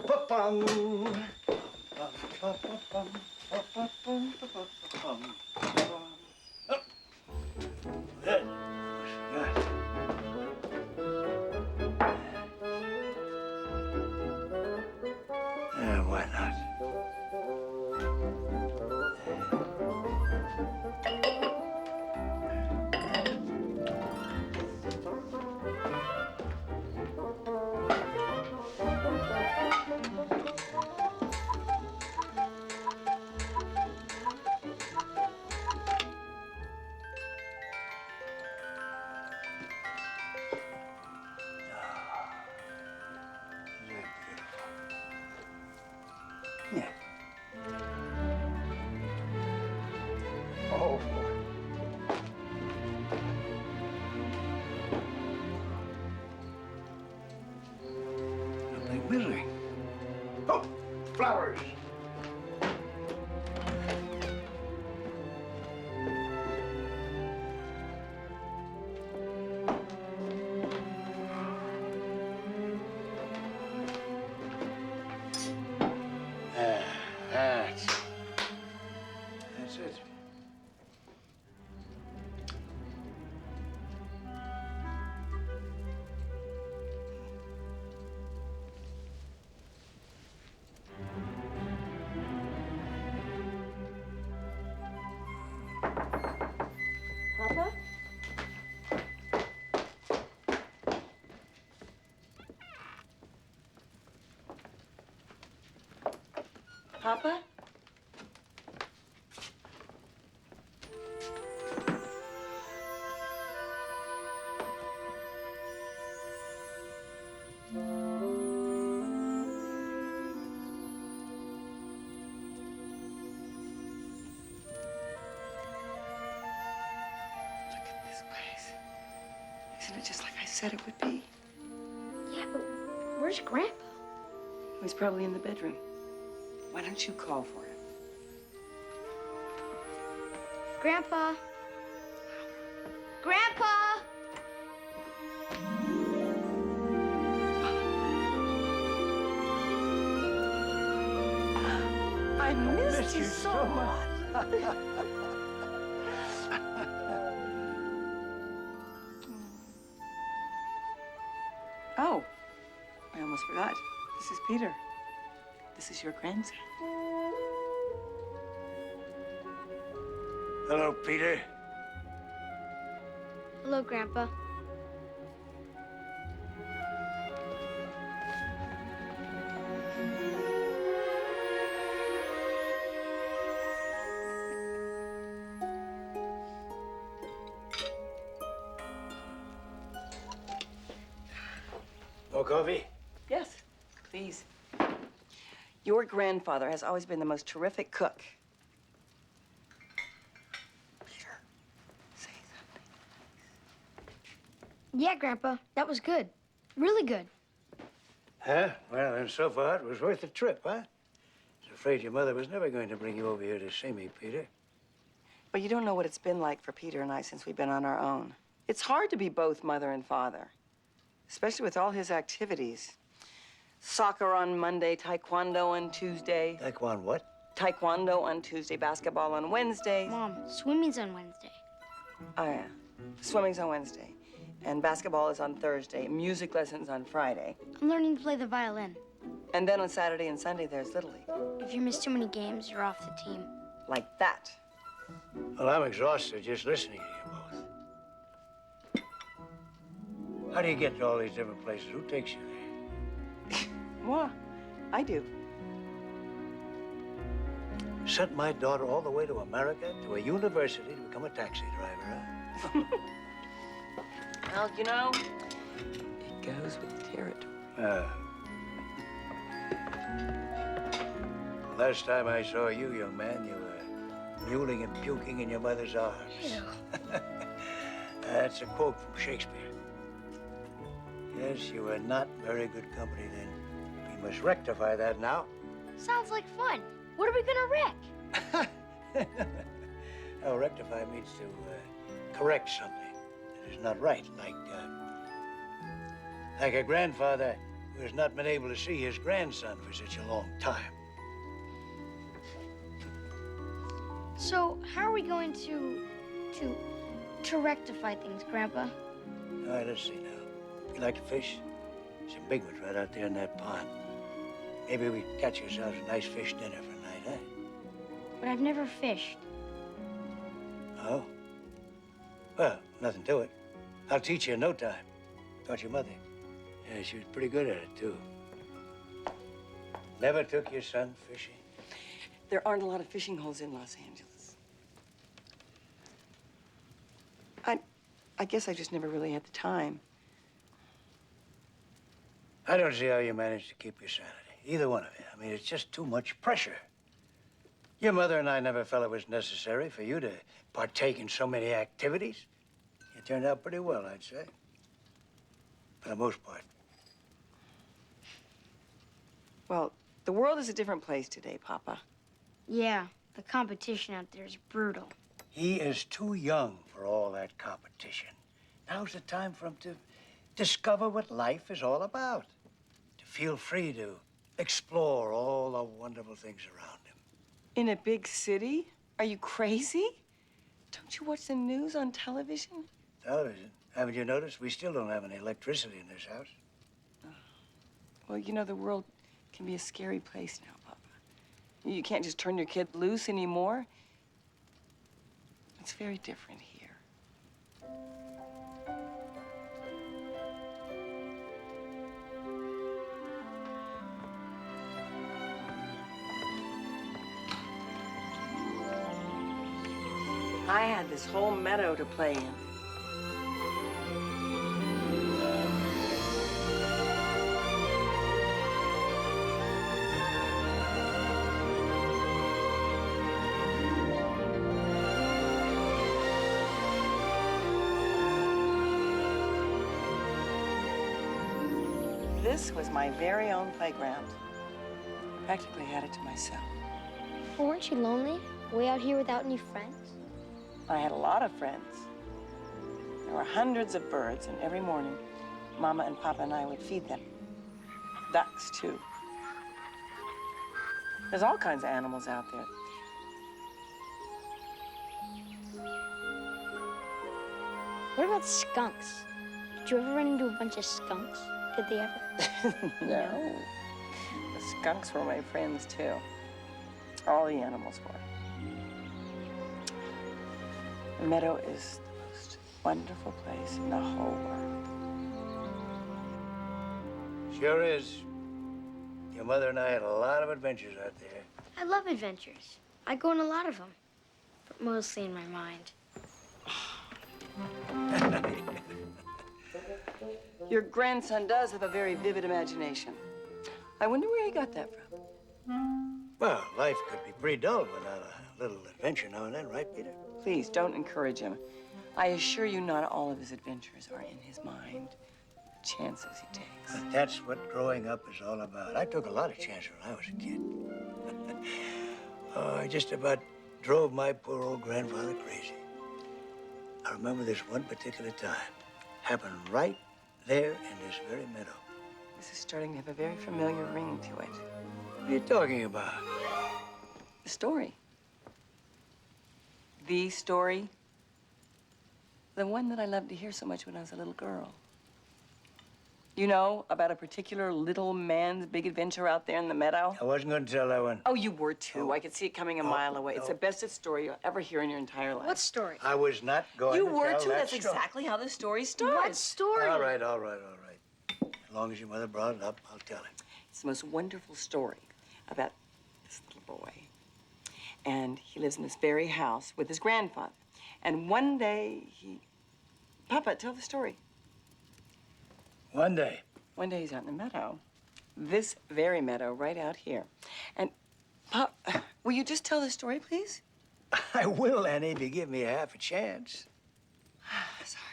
Pa-pum. Pa-pa-pa-pum. Pa-pa-pum. Pa-pa-pum. Oh. Good. Good. Why not? Yeah. Oh, boy. Nothing missing. Oh, flowers. That's it. Papa? Papa? Look at this place. Isn't it just like I said it would be? Yeah, but where's Grandpa? He's probably in the bedroom. Why don't you call for him? Grandpa? Grandpa! I missed you so much. Oh, I almost forgot. This is Peter. This is your grandson. Hello, Peter. Hello, Grandpa. More coffee? Yes, please. Your grandfather has always been the most terrific cook. Peter, say something. Yeah, Grandpa, that was good. Really good. Huh? Well, then so far it was worth the trip, huh? I was afraid your mother was never going to bring you over here to see me, Peter. But you don't know what it's been like for Peter and I since we've been on our own. It's hard to be both mother and father, especially with all his activities. Soccer on Monday, taekwondo on Tuesday. Taekwondo what? Taekwondo on Tuesday, basketball on Wednesdays. Mom, swimming's on Wednesday. Oh, yeah. Swimming's on Wednesday. And basketball is on Thursday. Music lessons on Friday. I'm learning to play the violin. And then on Saturday and Sunday, there's Little League. If you miss too many games, you're off the team. Like that. Well, I'm exhausted just listening to you both. How do you get to all these different places? Who takes you there? Moi, I do. Sent my daughter all the way to America, to a university, to become a taxi driver, huh? Well, you know, it goes with the territory. Last time I saw you, young man, you were mewling and puking in your mother's arms. Ew. That's a quote from Shakespeare. Yes, you were not very good company then. We must rectify that now. Sounds like fun. What are we gonna wreck? Oh, rectify means to correct something that is not right, like a grandfather who has not been able to see his grandson for such a long time. So, how are we going to rectify things, Grandpa? All right, let's see now. You like to fish? Some big ones right out there in that pond. Maybe we catch ourselves a nice fish dinner for a night, eh? But I've never fished. Oh? Well, nothing to it. I'll teach you in no time. Taught your mother. Yeah, she was pretty good at it, too. Never took your son fishing? There aren't a lot of fishing holes in Los Angeles. I guess I just never really had the time. I don't see how you manage to keep your sanity. Either one of you. I mean, it's just too much pressure. Your mother and I never felt it was necessary for you to partake in so many activities. You turned out pretty well, I'd say. For the most part. Well, the world is a different place today, Papa. Yeah, the competition out there is brutal. He is too young for all that competition. Now's the time for him to discover what life is all about. To feel free to explore all the wonderful things around him. In a big city? Are you crazy? Don't you watch the news on television? Television? Haven't you noticed? We still don't have any electricity in this house. Well, you know, the world can be a scary place now, Papa. You can't just turn your kid loose anymore. It's very different here. I had this whole meadow to play in. This was my very own playground. I practically had it to myself. Well, weren't you lonely? Way out here without any friends? I had a lot of friends. There were hundreds of birds, and every morning, Mama and Papa and I would feed them. Ducks, too. There's all kinds of animals out there. What about skunks? Did you ever run into a bunch of skunks? Did they ever? No. The skunks were my friends, too. All the animals were. The meadow is the most wonderful place in the whole world. Sure is. Your mother and I had a lot of adventures out there. I love adventures. I go on a lot of them, but mostly in my mind. Your grandson does have a very vivid imagination. I wonder where he got that from. Well, life could be pretty dull without a little adventure now and then, right, Peter? Please, don't encourage him. I assure you not all of his adventures are in his mind. The chances he takes. But that's what growing up is all about. I took a lot of chances when I was a kid. Oh, I just about drove my poor old grandfather crazy. I remember this one particular time. Happened right there in this very meadow. This is starting to have a very familiar ring to it. What are you talking about? The story. The story. The one that I loved to hear so much when I was a little girl. You know, about a particular little man's big adventure out there in the meadow? I wasn't going to tell that one. Oh, you were too. I could see it coming a mile away. It's the bestest story you'll ever hear in your entire life. What story? I was not going You to were tell too. that That's story. exactly how the story starts. What story? All right. As long as your mother brought it up, I'll tell it. It's the most wonderful story about this little boy. And he lives in this very house with his grandfather. And one day Papa, tell the story. One day. One day he's out in the meadow. This very meadow right out here. And, Pop, will you just tell the story, please? I will, Annie, if you give me half a chance. Sorry.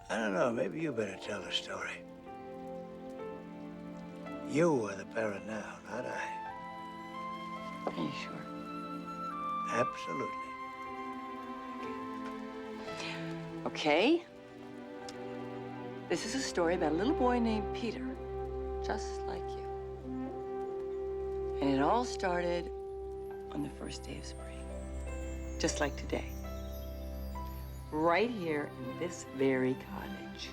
I don't know. Maybe you better tell the story. You are the parent now, not I. Are you sure? Absolutely. Okay. This is a story about a little boy named Peter, just like you. And it all started on the first day of spring, just like today. Right here in this very cottage.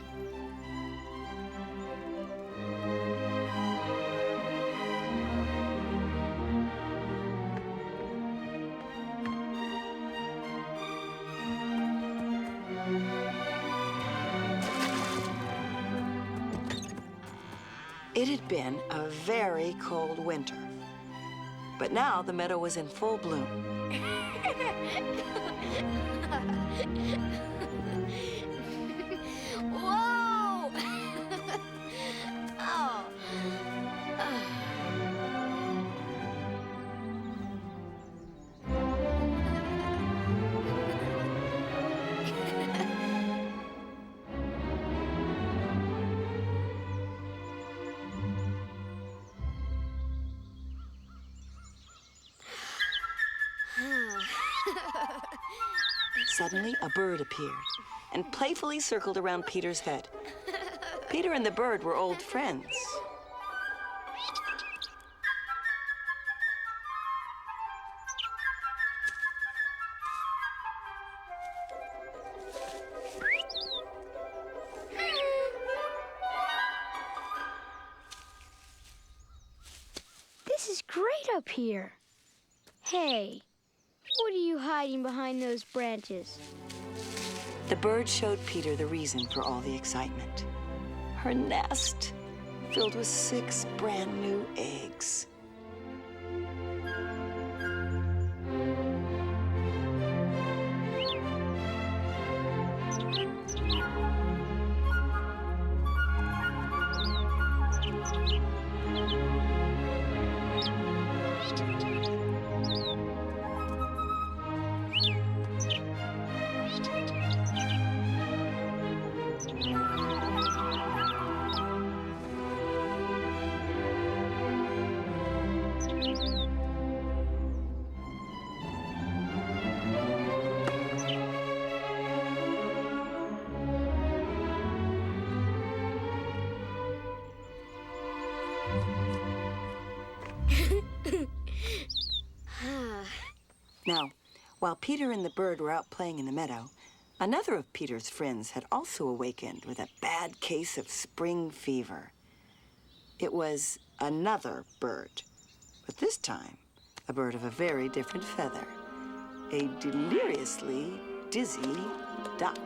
It had been a very cold winter, but now the meadow was in full bloom. Whoa! Oh. Suddenly, a bird appeared and playfully circled around Peter's head. Peter and the bird were old friends. This is great up here. Hey, what are you hiding behind those branches? The bird showed Peter the reason for all the excitement. Her nest, filled with 6 brand new eggs. Now, while Peter and the bird were out playing in the meadow, another of Peter's friends had also awakened with a bad case of spring fever. It was another bird, but this time a bird of a very different feather, a deliriously dizzy duck.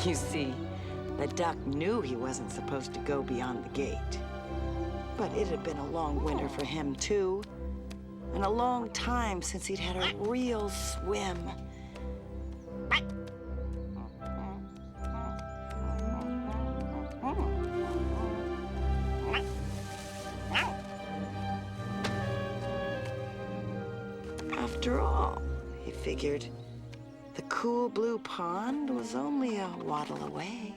You see, the duck knew he wasn't supposed to go beyond the gate. But it had been a long winter for him, too. And a long time since he'd had a real swim. After all, he figured, the cool blue pond was only a waddle away.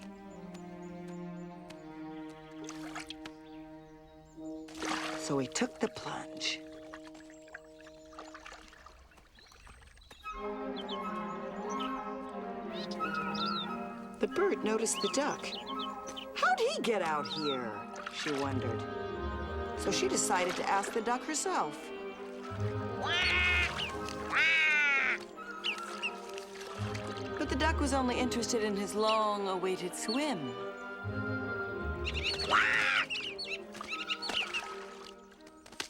So he took the plunge. The bird noticed the duck. How'd he get out here? She wondered. So she decided to ask the duck herself. But the duck was only interested in his long-awaited swim.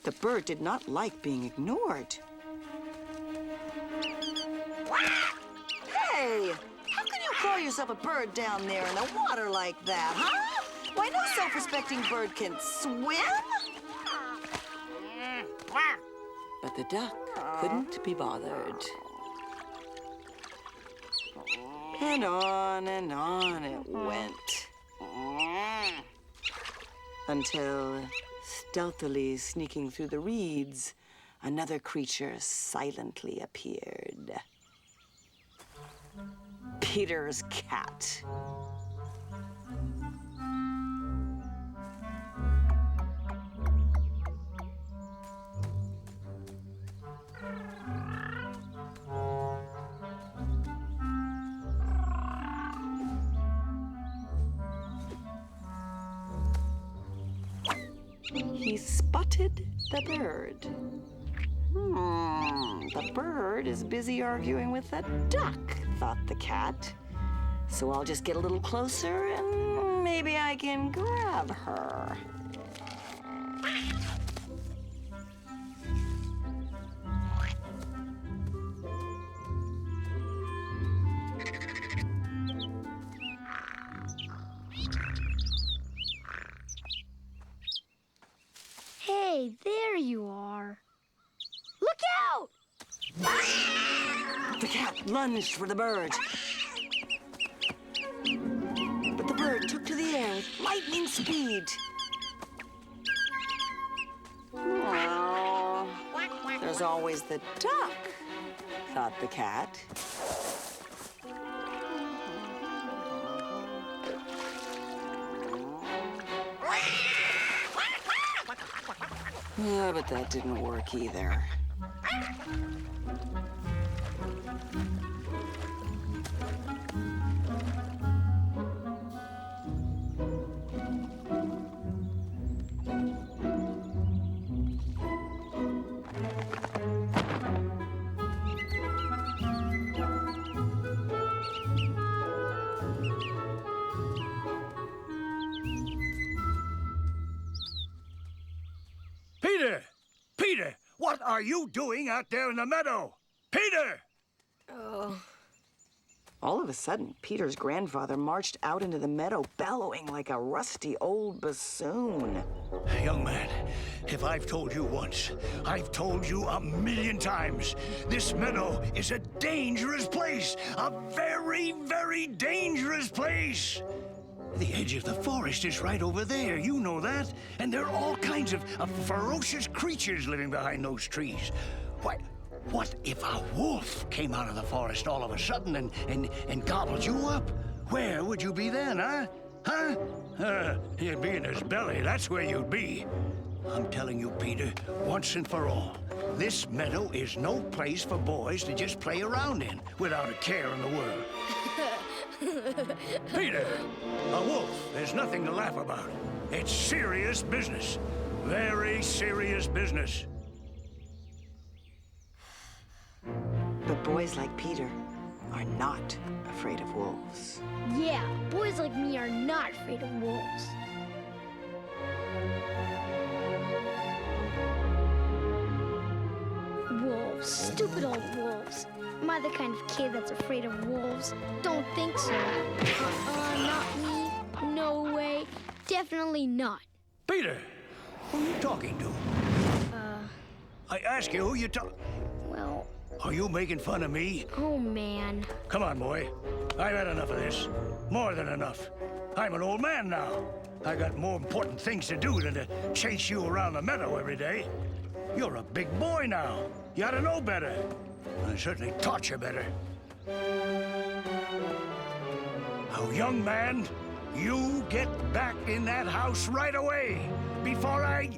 The bird did not like being ignored. Hey, how can you call yourself a bird down there in the water like that, huh? Why, no self-respecting bird can swim. But the duck couldn't be bothered. And on it went. Until, stealthily sneaking through the reeds, another creature silently appeared. Peter's cat. He spotted the bird. The bird is busy arguing with a duck, thought the cat. So I'll just get a little closer and maybe I can grab her. Hey, there you are. Look out! The cat lunged for the bird. But the bird took to the air with lightning speed. Oh, there's always the duck, thought the cat. But that didn't work either. Peter! Peter! What are you doing out there in the meadow? Peter! All of a sudden, Peter's grandfather marched out into the meadow, bellowing like a rusty old bassoon. Young man, if I've told you once, I've told you 1,000,000 times. This meadow is a dangerous place. A very, very dangerous place. The edge of the forest is right over there. You know that. And there are all kinds of ferocious creatures living behind those trees. What if a wolf came out of the forest all of a sudden and gobbled you up? Where would you be then, huh? You'd be in his belly. That's where you'd be. I'm telling you, Peter, once and for all, this meadow is no place for boys to just play around in without a care in the world. Peter, a wolf is nothing to laugh about. It's serious business. Very serious business. But boys like Peter are not afraid of wolves. Yeah, boys like me are not afraid of wolves. Wolves, stupid old wolves. Am I the kind of kid that's afraid of wolves? Don't think so. Not me. No way. Definitely not. Peter, who are you talking to? I ask you who you talk... Well, Are you making fun of me? oh man. Come on, boy. I've had enough of this. More than enough. I'm an old man now. I got more important things to do than to chase you around the meadow every day. You're a big boy now. You ought to know better. I certainly taught you better. Now, young man, you get back in that house right away before I...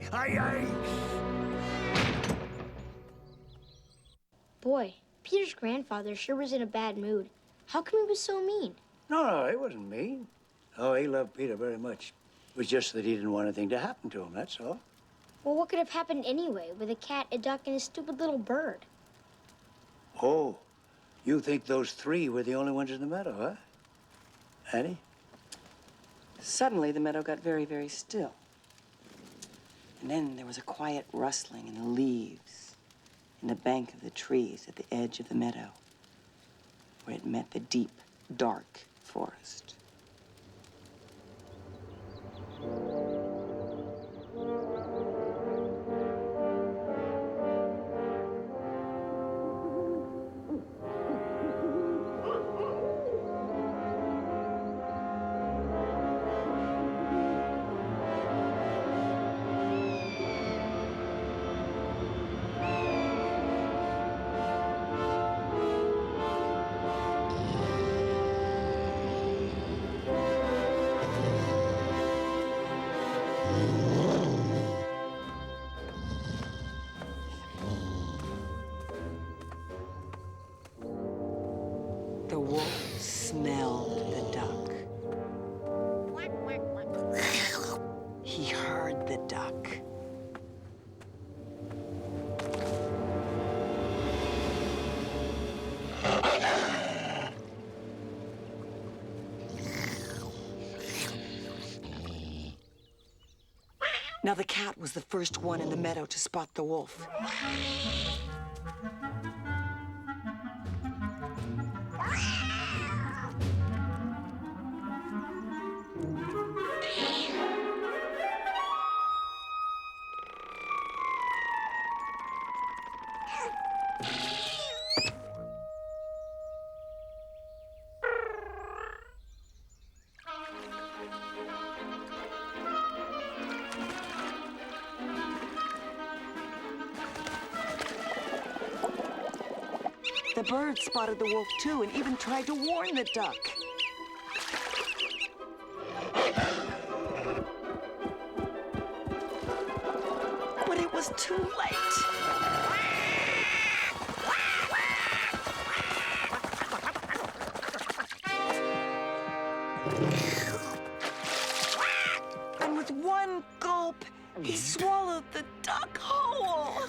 Boy, Peter's grandfather sure was in a bad mood. How come he was so mean? No, it wasn't mean. Oh, he loved Peter very much. It was just that he didn't want anything to happen to him, that's all. Well, what could have happened anyway with a cat, a duck, and a stupid little bird? Oh, you think those three were the only ones in the meadow, huh? Annie? Suddenly, the meadow got very, very still. And then there was a quiet rustling in the leaves in the bank of the trees at the edge of the meadow, where it met the deep, dark forest. duck. Now, the cat was the first one in the meadow to spot the wolf. The bird spotted the wolf too and even tried to warn the duck. But it was too late. And with one gulp, he swallowed the duck whole.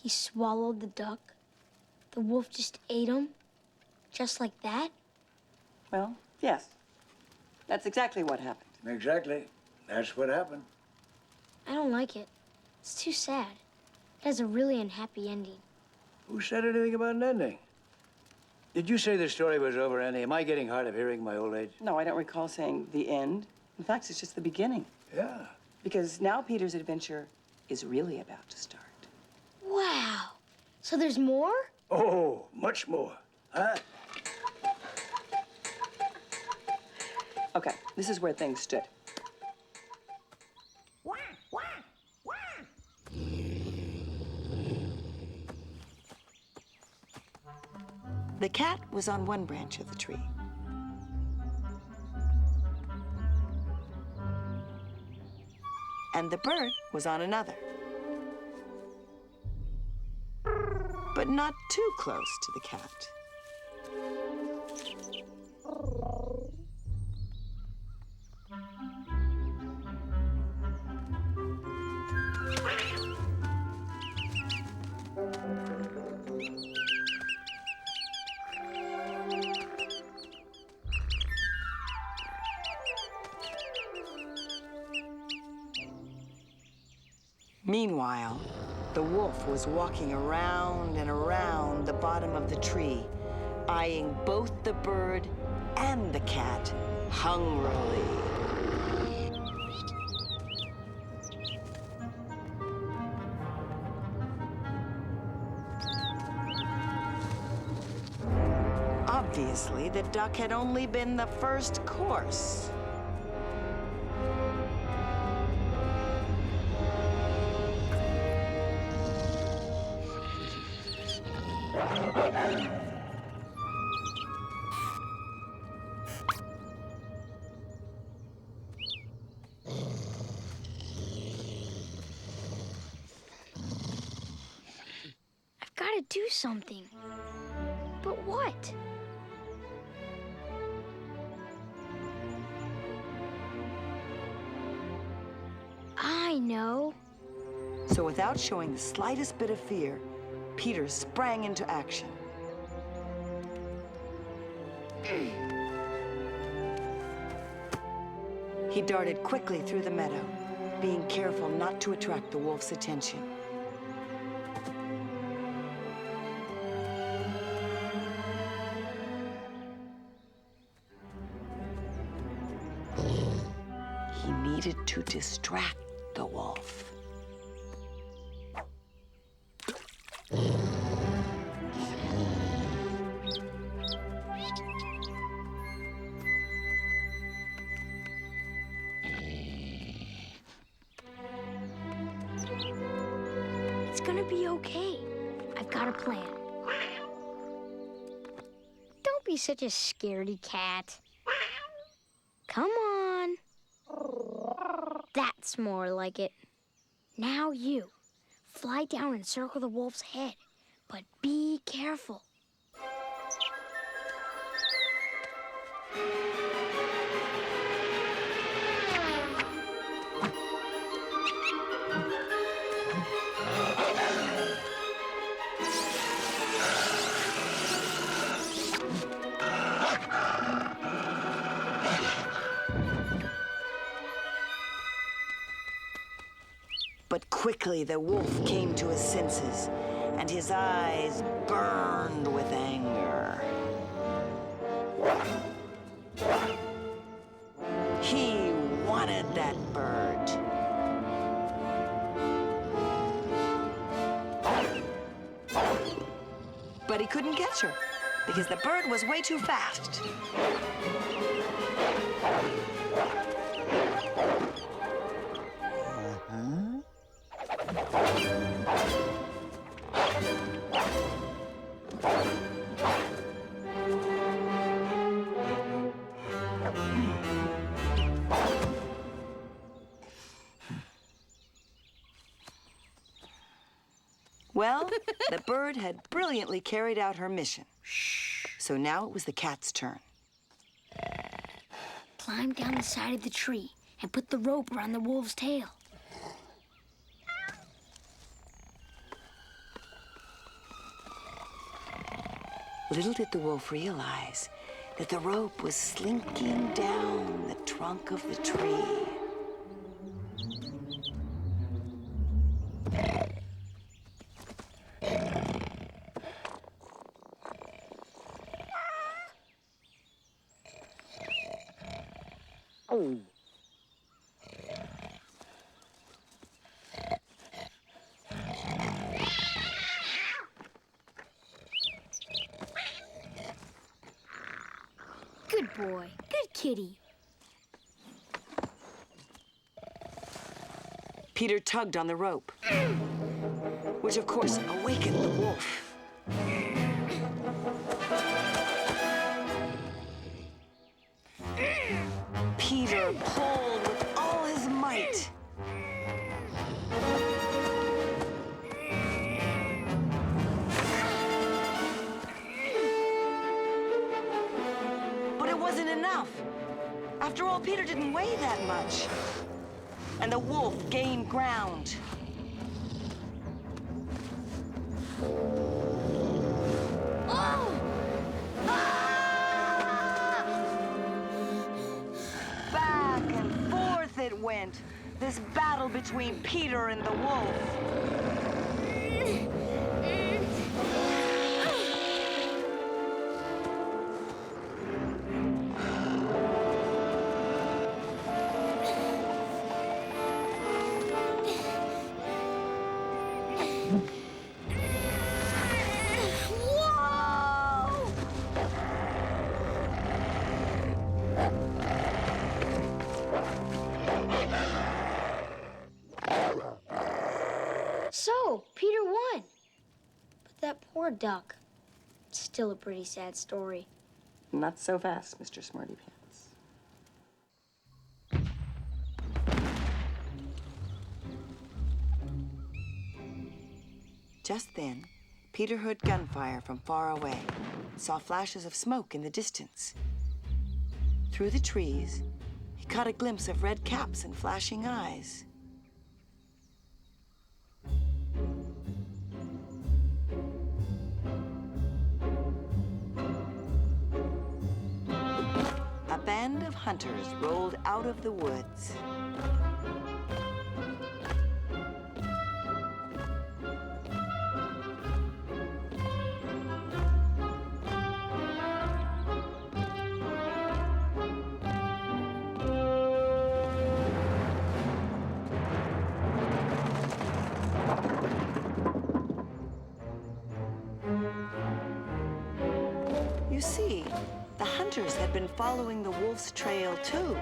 He swallowed the duck. The wolf just ate him. Just like that. Well, yes. That's exactly what happened. Exactly. That's what happened. I don't like it. It's too sad. It has a really unhappy ending. Who said anything about an ending? Did you say the story was over, Annie? Am I getting hard of hearing my old age? No, I don't recall saying the end. In fact, it's just the beginning. Yeah. Because now Peter's adventure is really about to start. Wow. So there's more? Oh, much more. Huh? Okay, this is where things stood. The cat was on one branch of the tree. And the bird was on another. But not too close to the cat. Meanwhile, the wolf was walking around and around the bottom of the tree, eyeing both the bird and the cat hungrily. Obviously, the duck had only been the first course. I've got to do something. But what? I know. So without showing the slightest bit of fear, Peter sprang into action. He darted quickly through the meadow, being careful not to attract the wolf's attention. He needed to distract the wolf. It's gonna be okay. I've got a plan. Don't be such a scaredy cat. Come on. That's more like it. Now you. Fly down and circle the wolf's head, but be careful. But quickly the wolf came to his senses, and his eyes burned with anger. He wanted that bird. But he couldn't catch her, because the bird was way too fast. Well, the bird had brilliantly carried out her mission. So now it was the cat's turn. Climb down the side of the tree and put the rope around the wolf's tail. Little did the wolf realize that the rope was slinking down the trunk of the tree. Good boy. Good kitty. Peter tugged on the rope, which of course awakened the wolf. Peter pulled with all his might. But it wasn't enough. After all, Peter didn't weigh that much. And the wolf gained ground. Oh! Ah! Back and forth it went, this battle between Peter and the wolf. Whoa! So, Peter won. But that poor duck. Still a pretty sad story. Not so fast, Mr. Smarty Pants. Just then, Peter heard gunfire from far away, saw flashes of smoke in the distance. Through the trees, he caught a glimpse of red caps and flashing eyes. A band of hunters rolled out of the woods. hunters had been following the wolf's trail, too.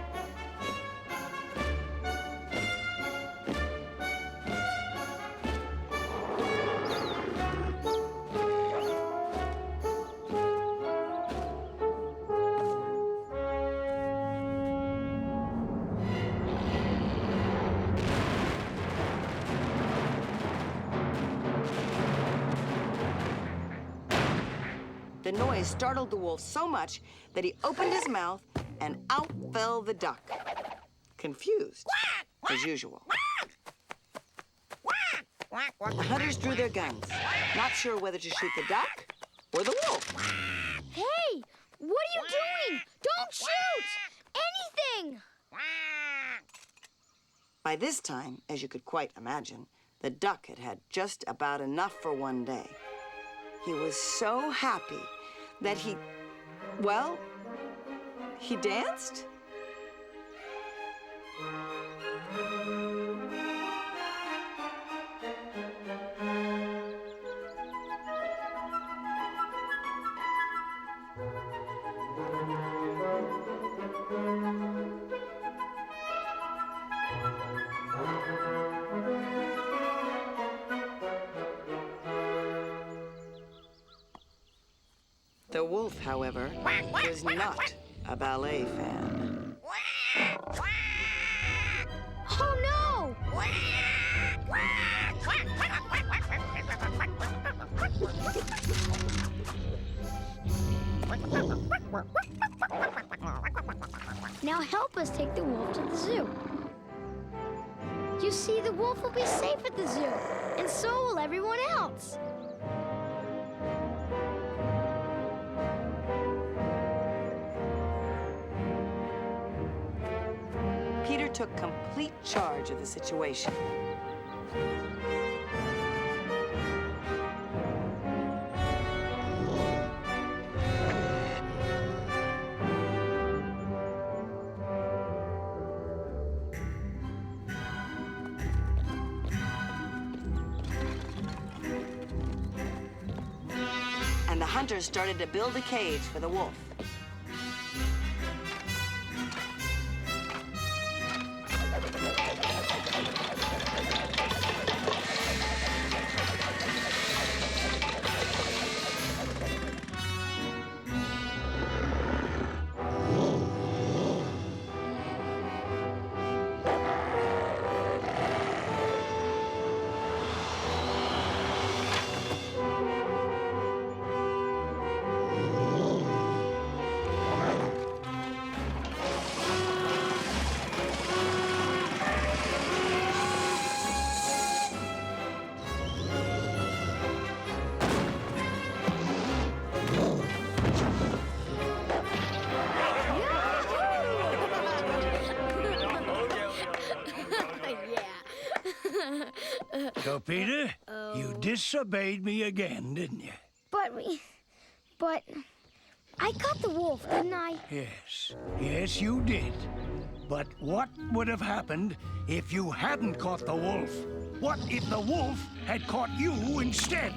The noise startled the wolf so much that he opened his mouth and out fell the duck. Confused, as usual. The hunters drew their guns, not sure whether to shoot the duck or the wolf. Hey, what are you doing? Don't shoot! Anything! By this time, as you could quite imagine, the duck had had just about enough for one day. He was so happy that he danced. The wolf, however, was not a ballet fan. Oh, no! Now help us take the wolf to the zoo. You see, the wolf will be safe at the zoo, and so will everyone else. Peter took complete charge of the situation. And the hunters started to build a cage for the wolf. So, Peter, you disobeyed me again, didn't you? But I caught the wolf, didn't I? Yes, you did. But what would have happened if you hadn't caught the wolf? What if the wolf had caught you instead?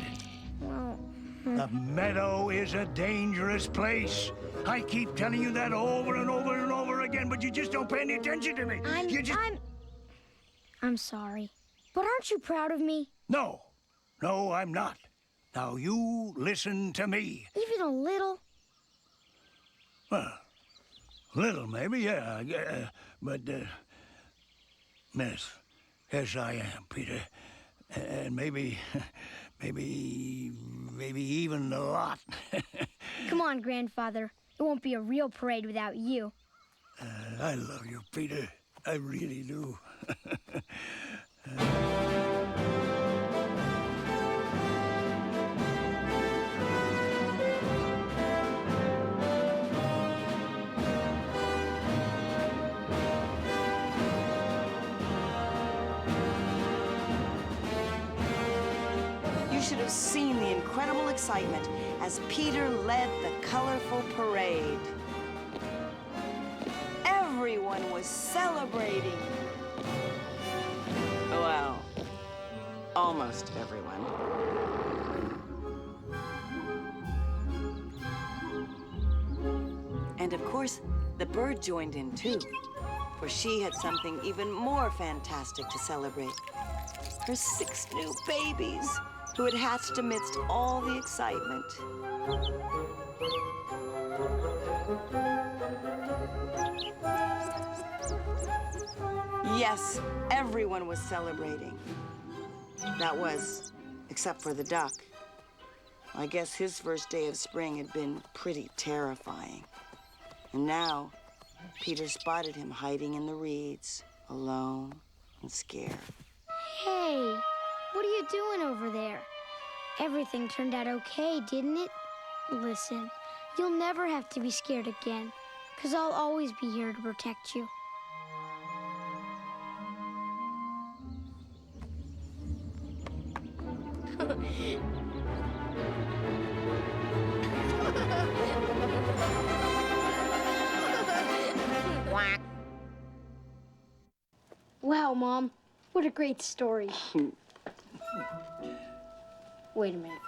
Well, The meadow is a dangerous place. I keep telling you that over and over and over again, but you just don't pay any attention to me. I'm sorry. But aren't you proud of me? No, I'm not. Now you listen to me. Even a little? Well, little maybe, yeah. But, miss, yes, I am, Peter. And maybe even a lot. Come on, Grandfather. It won't be a real parade without you. I love you, Peter. I really do. You should have seen the incredible excitement as Peter led the colorful parade. Everyone was celebrating. Well, almost everyone. And And of course, the bird joined in too, for she had something even more fantastic to celebrate. Her 6 new babies, who had hatched amidst all the excitement. Yes, everyone was celebrating. That was, except for the duck. I guess his first day of spring had been pretty terrifying. And now, Peter spotted him hiding in the reeds, alone and scared. Hey, what are you doing over there? Everything turned out okay, didn't it? Listen, you'll never have to be scared again, because I'll always be here to protect you. Wow, Mom. What a great story. Wait a minute.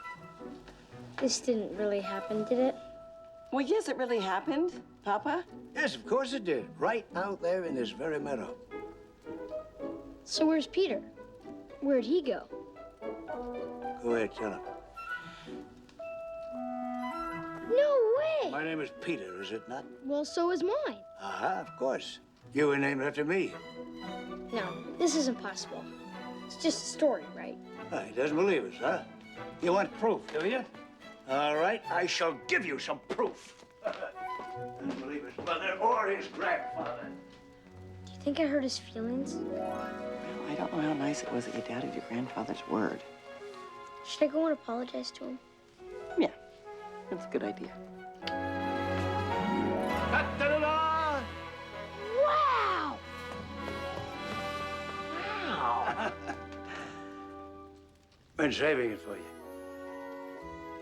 This didn't really happen, did it? Well, yes, it really happened, Papa. Yes, of course it did. Right out there in this very meadow. So where's Peter? Where'd he go? Go ahead, tell him. No way! My name is Peter, is it not? Well, so is mine. Uh-huh, of course. You were named after me. No, this isn't possible. It's just a story, right? He doesn't believe us, huh? You want proof, do you? All right, I shall give you some proof. Doesn't believe his mother or his grandfather. Do you think I hurt his feelings? Well, I don't know how nice it was that you doubted your grandfather's word. Should I go and apologize to him? Yeah, that's a good idea. Da-da-da-da! Wow! Wow! Been saving it for you.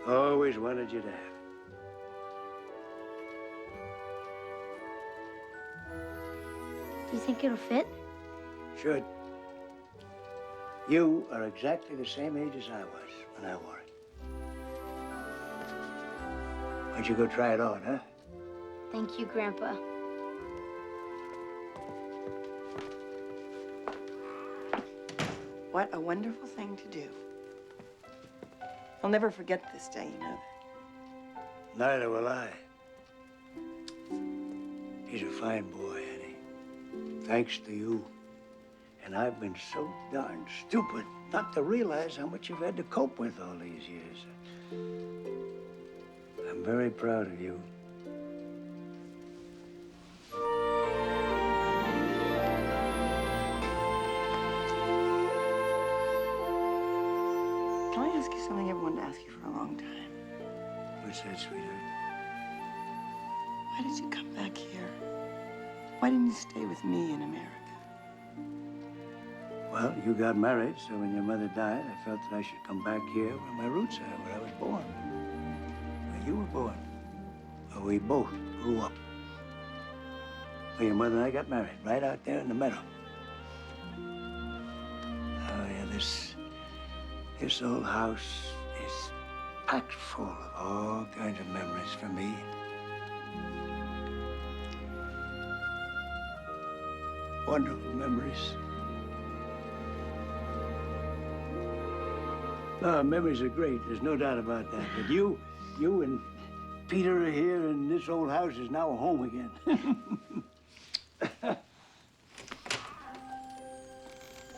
Always wanted you to have it. Do you think it'll fit? Should. You are exactly the same age as I was when I wore it. Why don't you go try it on, huh? Thank you, Grandpa. What a wonderful thing to do. I'll never forget this day, you know that. Neither will I. He's a fine boy, Annie. Thanks to you. And I've been so darn stupid not to realize how much you've had to cope with all these years. I'm very proud of you. Can I ask you something I've wanted to ask you for a long time? What's that, sweetheart? Why did you come back here? Why didn't you stay with me in America? Well, you got married, so when your mother died, I felt that I should come back here where my roots are, where I was born. Where you were born. Where we both grew up. Where your mother and I got married, right out there in the meadow. Oh, yeah, this old house is packed full of all kinds of memories for me. Wonderful memories. No, memories are great. There's no doubt about that. But you and Peter are here, and this old house is now a home again.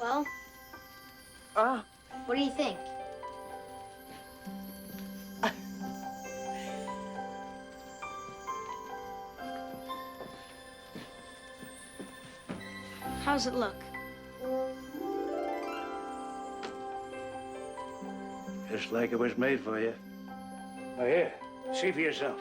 Well, what do you think? How's it look? Just like it was made for you. Now, here, see for yourself.